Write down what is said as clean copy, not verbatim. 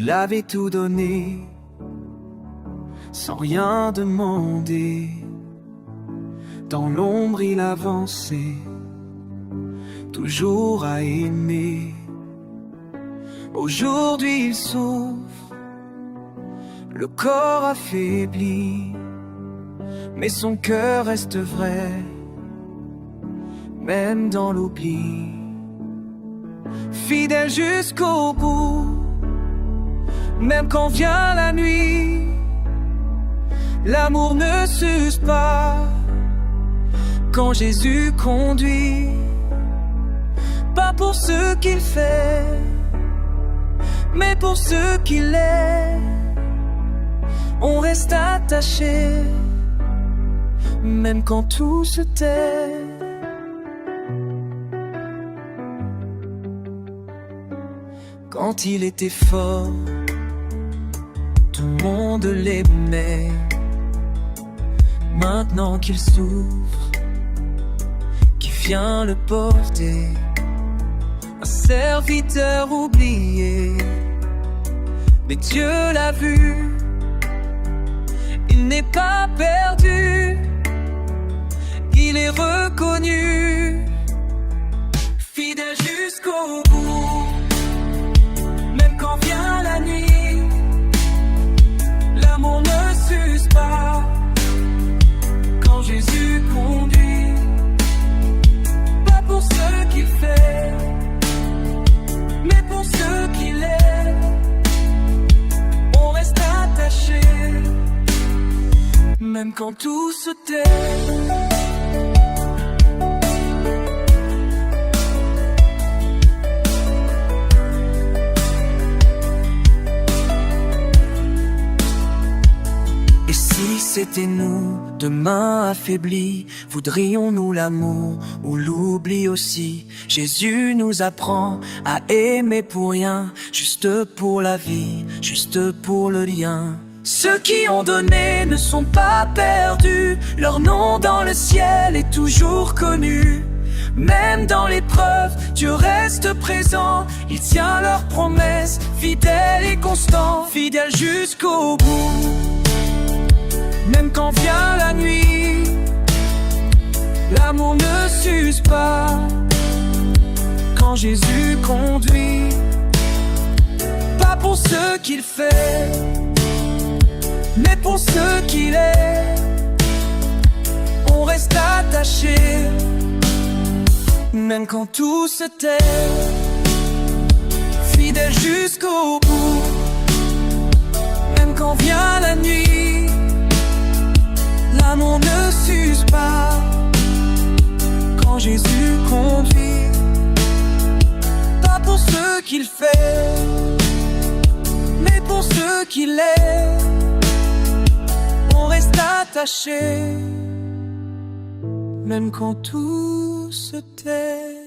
il avait tout donné, sans rien demander. Dans l'ombre il avançait, toujours à aimer. Aujourd'hui il souffre, le corps affaibli, mais son cœur reste vrai, même dans l'oubli. Fidèle jusqu'au bout, même quand vient la nuit. L'amour ne s'use pas quand Jésus conduit. Pas pour ce qu'il fait, mais pour ce qu'il est. On reste attaché, même quand tout se tait. Quand il était fort, tout le monde l'aimait. Maintenant qu'il souffre, qui vient le porter? Un serviteur oublié, mais Dieu l'a vu. Il n'est pas perdu, il est reconnu. Fidèle jusqu'au bout, même quand vient la nuit. L'amour ne s'use pas quand Jésus conduit. Pas pour ce qu'il fait, mais pour ce qu'il est. On reste attaché, même quand tout se tait. Et si c'était nous, demain affaiblis, voudrions-nous l'amour ou l'oubli aussi? Jésus nous apprend à aimer pour rien, juste pour la vie, juste pour le lien. Ceux qui ont donné ne sont pas perdus, leur nom dans le ciel est toujours connu. Même dans l'épreuve, Dieu reste présent, il tient leurs promesses, fidèle et constant. Fidèle jusqu'au bout, même quand vient la nuit. L'amour ne s'use pas quand Jésus conduit. Pas pour ce qu'il fait, mais pour ce qu'il est. On reste attaché, même quand tout se tait. Fidèle jusqu'au bout, même quand vient la nuit. L'amour ne s'use pas quand Jésus conduit. Pas pour ce qu'il fait, mais pour ce qu'il est. On reste attaché, même quand tout se tait.